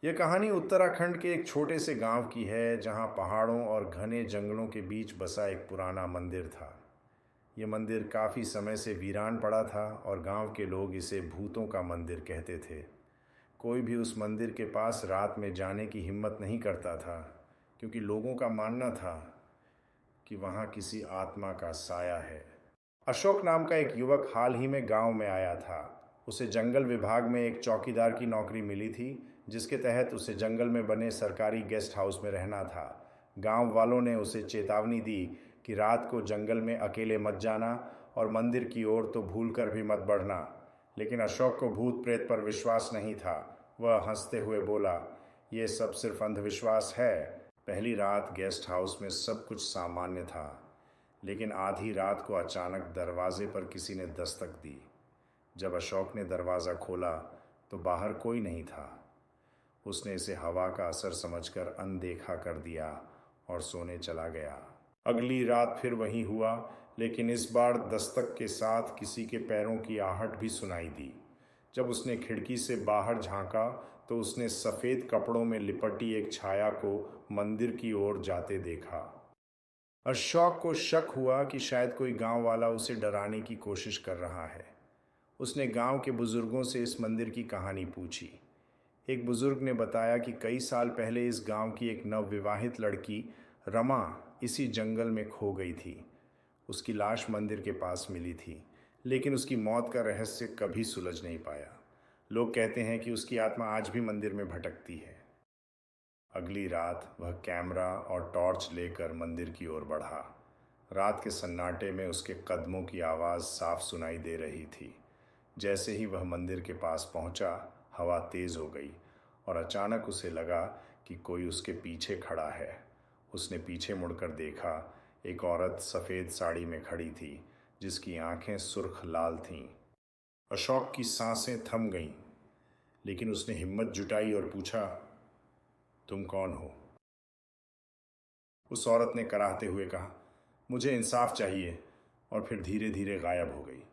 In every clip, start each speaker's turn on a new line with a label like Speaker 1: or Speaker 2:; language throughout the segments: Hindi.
Speaker 1: यह कहानी उत्तराखंड के एक छोटे से गांव की है जहां पहाड़ों और घने जंगलों के बीच बसा एक पुराना मंदिर था। यह मंदिर काफ़ी समय से वीरान पड़ा था और गांव के लोग इसे भूतों का मंदिर कहते थे। कोई भी उस मंदिर के पास रात में जाने की हिम्मत नहीं करता था, क्योंकि लोगों का मानना था कि वहाँ किसी आत्मा का साया है। अशोक नाम का एक युवक हाल ही में गांव में आया था। उसे जंगल विभाग में एक चौकीदार की नौकरी मिली थी, जिसके तहत उसे जंगल में बने सरकारी गेस्ट हाउस में रहना था। गांव वालों ने उसे चेतावनी दी कि रात को जंगल में अकेले मत जाना और मंदिर की ओर तो भूलकर भी मत बढ़ना। लेकिन अशोक को भूत प्रेत पर विश्वास नहीं था। वह हंसते हुए बोला, "यह सब सिर्फ अंधविश्वास है।" पहली रात गेस्ट हाउस में सब कुछ सामान्य था, लेकिन आधी रात को अचानक दरवाजे पर किसी ने दस्तक दी। जब अशोक ने दरवाज़ा खोला तो बाहर कोई नहीं था। उसने इसे हवा का असर समझकर अनदेखा कर दिया और सोने चला गया। अगली रात फिर वही हुआ, लेकिन इस बार दस्तक के साथ किसी के पैरों की आहट भी सुनाई दी। जब उसने खिड़की से बाहर झांका तो उसने सफ़ेद कपड़ों में लिपटी एक छाया को मंदिर की ओर जाते देखा। अशोक को शक हुआ कि शायद कोई गांव वाला उसे डराने की कोशिश कर रहा है। उसने गांव के बुजुर्गों से इस मंदिर की कहानी पूछी। एक बुजुर्ग ने बताया कि कई साल पहले इस गांव की एक नवविवाहित लड़की रमा इसी जंगल में खो गई थी। उसकी लाश मंदिर के पास मिली थी, लेकिन उसकी मौत का रहस्य कभी सुलझ नहीं पाया। लोग कहते हैं कि उसकी आत्मा आज भी मंदिर में भटकती है। अगली रात वह कैमरा और टॉर्च लेकर मंदिर की ओर बढ़ा। रात के सन्नाटे में उसके कदमों की आवाज़ साफ सुनाई दे रही थी। जैसे ही वह मंदिर के पास पहुंचा, हवा तेज़ हो गई और अचानक उसे लगा कि कोई उसके पीछे खड़ा है। उसने पीछे मुड़कर देखा। एक औरत सफ़ेद साड़ी में खड़ी थी, जिसकी आंखें सुर्ख लाल थीं। अशोक की सांसें थम गईं, लेकिन उसने हिम्मत जुटाई और पूछा, "तुम कौन हो?" उस औरत ने कराहते हुए कहा, "मुझे इंसाफ चाहिए," और फिर धीरे धीरे गायब हो गई।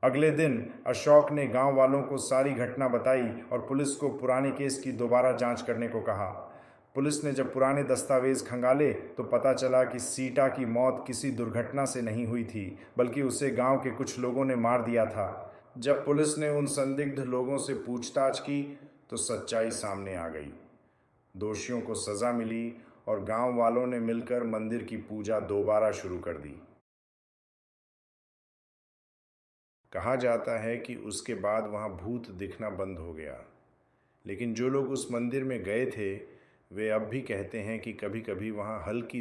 Speaker 1: अगले दिन अशोक ने गांव वालों को सारी घटना बताई और पुलिस को पुराने केस की दोबारा जांच करने को कहा। पुलिस ने जब पुराने दस्तावेज खंगाले तो पता चला कि सीटा की मौत किसी दुर्घटना से नहीं हुई थी, बल्कि उसे गांव के कुछ लोगों ने मार दिया था। जब पुलिस ने उन संदिग्ध लोगों से पूछताछ की तो सच्चाई सामने आ गई। दोषियों को सज़ा मिली और गांव वालों ने मिलकर मंदिर की पूजा दोबारा शुरू कर दी। कहा जाता है कि उसके बाद वहाँ भूत दिखना बंद हो गया, लेकिन जो लोग उस मंदिर में गए थे वे अब भी कहते हैं कि कभी-कभी वहाँ हल्की